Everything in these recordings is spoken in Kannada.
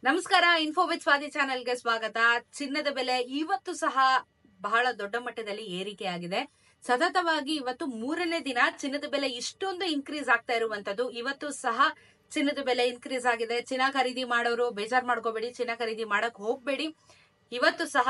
ನಮಸ್ಕಾರ. ಇನ್ಫೋ ವಿತ್ ಸ್ವಾತಿ ಚಾನೆಲ್ಗೆ ಸ್ವಾಗತ. ಚಿನ್ನದ ಬೆಲೆ ಇವತ್ತು ಸಹ ಬಹಳ ದೊಡ್ಡ ಮಟ್ಟದಲ್ಲಿ ಏರಿಕೆ ಆಗಿದೆ. ಸತತವಾಗಿ ಇವತ್ತು ಮೂರನೇ ದಿನ ಚಿನ್ನದ ಬೆಲೆ ಇಷ್ಟೊಂದು ಇನ್ಕ್ರೀಸ್ ಆಗ್ತಾ ಇರುವಂತದ್ದು. ಇವತ್ತು ಸಹ ಚಿನ್ನದ ಬೆಲೆ ಇನ್ಕ್ರೀಸ್ ಆಗಿದೆ. ಚಿನ್ನ ಖರೀದಿ ಮಾಡೋರು ಬೇಜಾರ್ ಮಾಡ್ಕೋಬೇಡಿ, ಚಿನ್ನ ಖರೀದಿ ಮಾಡಕ್ ಹೋಗ್ಬೇಡಿ. ಇವತ್ತು ಸಹ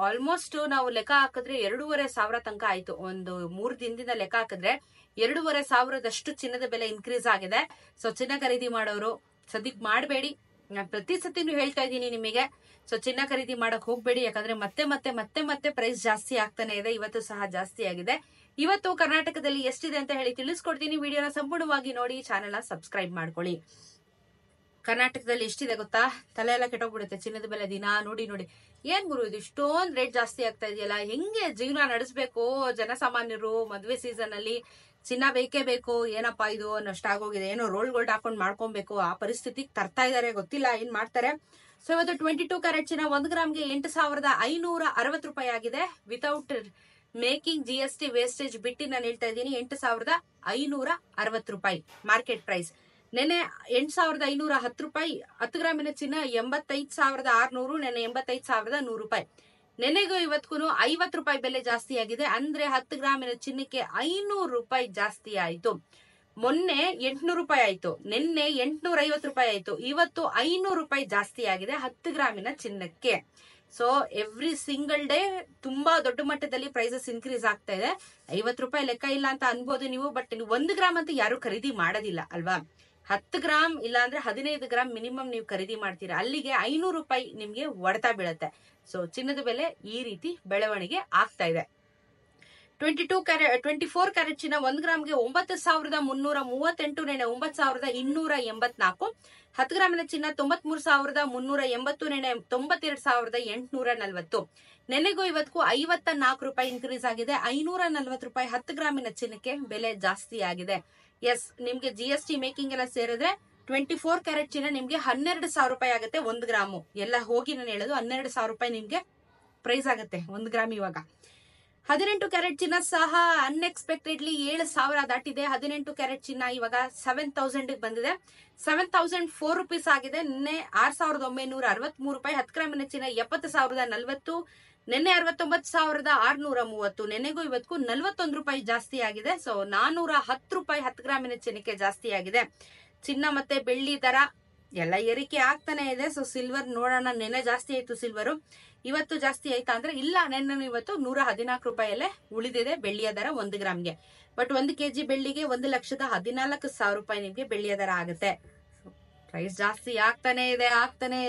ಆಲ್ಮೋಸ್ಟ್ ನಾವು ಲೆಕ್ಕ ಹಾಕಿದ್ರೆ 2,500 ತನಕ ಆಯ್ತು. ಒಂದು 3 ದಿನದಿಂದ ಲೆಕ್ಕ ಹಾಕಿದ್ರೆ 2,500ದಷ್ಟು ಚಿನ್ನದ ಬೆಲೆ ಇನ್ಕ್ರೀಸ್ ಆಗಿದೆ. ಸೊ ಚಿನ್ನ ಖರೀದಿ ಮಾಡೋರು ಸದ್ಯಕ್ ಮಾಡಬೇಡಿ. ನಾನು ಪ್ರತಿ ಸತಿನೂ ಹೇಳ್ತಾ ಇದ್ದೀನಿ ನಿಮಗೆ. ಸೊ ಚಿನ್ನ ಖರೀದಿ ಮಾಡಕ್ ಹೋಗ್ಬೇಡಿ, ಯಾಕಂದ್ರೆ ಮತ್ತೆ ಪ್ರೈಸ್ ಜಾಸ್ತಿ ಆಗ್ತಾನೆ ಇದೆ. ಇವತ್ತು ಸಹ ಜಾಸ್ತಿ ಆಗಿದೆ. ಇವತ್ತು ಕರ್ನಾಟಕದಲ್ಲಿ ಎಷ್ಟಿದೆ ಅಂತ ಹೇಳಿ ತಿಳಿಸ್ಕೊಡ್ತೀನಿ. ವಿಡಿಯೋನ ಸಂಪೂರ್ಣವಾಗಿ ನೋಡಿ, ಚಾನೆಲ್ನ ಸಬ್ಸ್ಕ್ರೈಬ್ ಮಾಡ್ಕೊಳ್ಳಿ. ಕರ್ನಾಟಕದಲ್ಲಿ ಎಷ್ಟಿದೆ ಗೊತ್ತಾ? ತಲೆ ಎಲ್ಲ ಕೆಟ್ಟೋಗ್ಬಿಡುತ್ತೆ. ಚಿನ್ನದ ಬೆಲೆ ದಿನ ನೋಡಿ ಏನ್ ಗುರು ಇದು ಇಷ್ಟೊಂದ್ ರೇಟ್ ಜಾಸ್ತಿ ಆಗ್ತಾ ಇದೆಯಲ್ಲ, ಹೆಂಗೆ ಜೀವನ ನಡೆಸಬೇಕು ಜನಸಾಮಾನ್ಯರು? ಮದ್ವೆ ಸೀಸನ್ ಅಲ್ಲಿ ಚಿನ್ನ ಬೇಕೇ ಬೇಕು, ಏನಪ್ಪಾ ಇದು ಅನ್ನೋಷ್ಟಾಗೋಗಿದೆ. ಏನೋ ರೋಲ್ ಗೋಲ್ಡ್ ಹಾಕೊಂಡ್ ಮಾಡ್ಕೊಬೇಕು, ಆ ಪರಿಸ್ಥಿತಿಗೆ ತರ್ತಾ ಇದಾರೆ. ಗೊತ್ತಿಲ್ಲ ಏನ್ ಮಾಡ್ತಾರೆ. ಸೊ ಇವತ್ತು 22 ಕ್ಯಾರೆಟ್ ಚಿನ್ನ 1 ಗ್ರಾಮ್ಗೆ 8,560 ರೂಪಾಯಿ ಆಗಿದೆ. ವಿತೌಟ್ ಮೇಕಿಂಗ್ GST ವೇಸ್ಟೇಜ್ ಬಿಟ್ಟು ನಾನು ಹೇಳ್ತಾ ಇದ್ದೀನಿ 8,560 ರೂಪಾಯಿ ಮಾರ್ಕೆಟ್ ಪ್ರೈಸ್. ನೆನೆ 8,510 ರೂಪಾಯಿ. 10 ಗ್ರಾಮಿನ ಚಿನ್ನ 85,600, ನೆನೆ 85,100 ರೂಪಾಯಿ. ನೆನೆಗೂ ಇವತ್ಗೂ 50 ರೂಪಾಯಿ ಬೆಲೆ ಜಾಸ್ತಿ ಆಗಿದೆ. ಅಂದ್ರೆ 10 ಗ್ರಾಮಿನ ಚಿನ್ನಕ್ಕೆ 500 ರೂಪಾಯಿ ಜಾಸ್ತಿ ಆಯ್ತು. ಮೊನ್ನೆ 800 ರೂಪಾಯಿ ಆಯ್ತು, ನಿನ್ನೆ 850 ರೂಪಾಯಿ ಆಯ್ತು, ಇವತ್ತು 500 ರೂಪಾಯಿ ಜಾಸ್ತಿ ಆಗಿದೆ 10 ಗ್ರಾಮಿನ ಚಿನ್ನಕ್ಕೆ. ಸೊ ಎವ್ರಿ ಸಿಂಗಲ್ ಡೇ ತುಂಬಾ ದೊಡ್ಡ ಮಟ್ಟದಲ್ಲಿ ಪ್ರೈಸಸ್ ಇನ್ಕ್ರೀಸ್ ಆಗ್ತಾ ಇದೆ. 50 ರೂಪಾಯಿ ಲೆಕ್ಕ ಇಲ್ಲ ಅಂತ ಅನ್ಬೋದು ನೀವು, ಬಟ್ 1 ಗ್ರಾಮ್ ಅಂತ ಯಾರು ಖರೀದಿ ಮಾಡೋದಿಲ್ಲ ಅಲ್ವಾ? 10 ಗ್ರಾಮ್ ಇಲ್ಲ ಅಂದ್ರೆ 15 ಗ್ರಾಮ್ ಮಿನಿಮಮ್ ನೀವು ಖರೀದಿ ಮಾಡ್ತೀರಾ. ಅಲ್ಲಿಗೆ 500 ರೂಪಾಯಿ ನಿಮ್ಗೆ ಹೊಡೆತ ಬೀಳುತ್ತೆ. ಸೊ ಚಿನ್ನದ ಬೆಲೆ ಈ ರೀತಿ ಬೆಳವಣಿಗೆ ಆಗ್ತಾ ಇದೆ. 24 ಕ್ಯಾರೆಟ್ ಚಿನ್ನ 1 ಗ್ರಾಮ್ಗೆ 9,338, ನೆನೆ 9,284. 10 ಗ್ರಾಮಿನ ಚಿನ್ನ 93,380, ನೆನೆ 92,840. ನೆನೆಗೂ ಇವತ್ತಿಗೂ 54 ರೂಪಾಯಿ ಇನ್ಕ್ರೀಸ್ ಆಗಿದೆ. 540 ರೂಪಾಯಿ 10 ಗ್ರಾಮಿನ ಚಿನ್ನಕ್ಕೆ ಬೆಲೆ ಜಾಸ್ತಿ ಆಗಿದೆ. ಎಸ್, ನಿಮ್ಗೆ GST ಮೇಕಿಂಗ್ ಎಲ್ಲ ಸೇರಿದ್ರೆ 24 ಕ್ಯಾರೆಟ್ ಚಿನ್ನ ನಿಮ್ಗೆ 12,000 ರೂಪಾಯಿ ಆಗುತ್ತೆ 1 ಗ್ರಾಮು. ಎಲ್ಲ ಹೋಗಿ ನಾನು ಹೇಳೋದು 12,000 ರೂಪಾಯಿ ನಿಮ್ಗೆ ಪ್ರೈಸ್ ಆಗುತ್ತೆ 1 ಗ್ರಾಮ್ ಇವಾಗ. 18 ಕ್ಯಾರೆಟ್ ಚಿನ್ನ ಸಹ ಅನ್ಎಕ್ಸ್ಪೆಕ್ಟೆಡ್ಲಿ 7,000 ದಾಟಿದೆ. 18 ಕ್ಯಾರೆಟ್ ಚಿನ್ನ ಇವಾಗ 7,000 ಬಂದಿದೆ. 7,004 ರೂಪೀಸ್ ಆಗಿದೆ. ನಿನ್ನೆ 6,963 ರೂಪಾಯಿ. 10 ಗ್ರಾಮಿನ ಚಿನ್ನ 70,040, ನಿನ್ನೆ 69,630. ನೆನೆಗೂ ಇವತ್ತಿಗೂ 41 ರೂಪಾಯಿ ಜಾಸ್ತಿ ಆಗಿದೆ. ಸೊ 410 ರೂಪಾಯಿ 10 ಗ್ರಾಮಿನ ಚಿನ್ನಕ್ಕೆ ಜಾಸ್ತಿ ಆಗಿದೆ. ಚಿನ್ನ ಮತ್ತೆ ಬೆಳ್ಳಿ ದರ ಎಲ್ಲ ಏರಿಕೆ ಆಗ್ತಾನೆ ಇದೆ. ಸೊ ಸಿಲ್ವರ್ ನೋಡೋಣ, ನೆನೆ ಜಾಸ್ತಿ ಆಯ್ತು ಸಿಲ್ವರು, ಇವತ್ತು ಜಾಸ್ತಿ ಆಯ್ತಾ ಅಂದ್ರೆ ಇಲ್ಲ, ನೆನ್ನೆ ಇವತ್ತು 114 ರೂಪಾಯಲ್ಲೇ ಉಳಿದಿದೆ ಬೆಳ್ಳಿಯ ದರ 1 ಗ್ರಾಮ್ಗೆ. ಬಟ್ 1 kg ಬೆಳ್ಳಿಗೆ 1,14,000 ರೂಪಾಯಿ ನಿಮ್ಗೆ ಬೆಳ್ಳಿಯ ದರ ಆಗುತ್ತೆ. ಪ್ರೈಸ್ ಜಾಸ್ತಿ ಆಗ್ತಾನೆ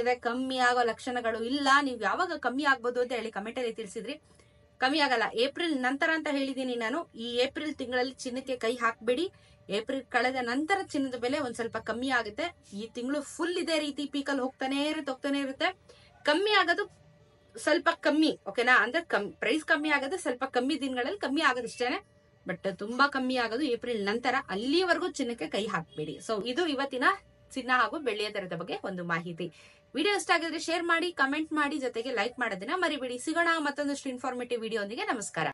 ಇದೆ. ಕಮ್ಮಿ ಆಗೋ ಲಕ್ಷಣಗಳು ಇಲ್ಲ. ನೀವು ಯಾವಾಗ ಕಮ್ಮಿ ಆಗ್ಬೋದು ಅಂತ ಹೇಳಿ ಕಮೆಂಟ್ ಅಲ್ಲಿ ತಿಳಿಸಿದ್ರಿ. ಕಮ್ಮಿ ಆಗಲ್ಲ. ಏಪ್ರಿಲ್ ನಂತರ ಅಂತ ಹೇಳಿದೀನಿ ನಾನು. ಈ ಏಪ್ರಿಲ್ ತಿಂಗಳಲ್ಲಿ ಚಿನ್ನಕ್ಕೆ ಕೈ ಹಾಕ್ಬೇಡಿ. ಏಪ್ರಿಲ್ ಕಳೆದ ನಂತರ ಚಿನ್ನದ ಬೆಲೆ ಒಂದ್ ಸ್ವಲ್ಪ ಕಮ್ಮಿ ಆಗುತ್ತೆ. ಈ ತಿಂಗಳು ಫುಲ್ ಇದೇ ರೀತಿ ಪೀಕಲ್ಲಿ ಹೋಗ್ತಾನೆ ಇರುತ್ತೆ. ಕಮ್ಮಿ ಆಗೋದು ಸ್ವಲ್ಪ ಕಮ್ಮಿ, ಓಕೆನಾ? ಅಂದ್ರೆ ಪ್ರೈಸ್ ಕಮ್ಮಿ ಆಗೋದು ಸ್ವಲ್ಪ ಕಮ್ಮಿ ದಿನಗಳಲ್ಲಿ ಕಮ್ಮಿ ಆಗೋದು ಇಷ್ಟೇನೆ. ಬಟ್ ತುಂಬಾ ಕಮ್ಮಿ ಆಗೋದು ಏಪ್ರಿಲ್ ನಂತರ. ಅಲ್ಲಿವರೆಗೂ ಚಿನ್ನಕ್ಕೆ ಕೈ ಹಾಕ್ಬೇಡಿ. ಸೊ ಇದು ಇವತ್ತಿನ ಚಿನ್ನ ಹಾಗೂ ಬೆಳ್ಳಿಯ ದರದ ಬಗ್ಗೆ ಒಂದು ಮಾಹಿತಿ. ವಿಡಿಯೋ ಇಷ್ಟ ಆಗಿದ್ರೆ ಶೇರ್ ಮಾಡಿ, ಕಮೆಂಟ್ ಮಾಡಿ, ಜೊತೆಗೆ ಲೈಕ್ ಮಾಡೋದನ್ನ ಮರಿಬೇಡಿ. ಸಿಗೋಣ ಮತ್ತೊಂದಷ್ಟು ಇನ್ಫಾರ್ಮೇಟಿವ್ ವಿಡಿಯೋ ಒಂದಿಗೆ. ನಮಸ್ಕಾರ.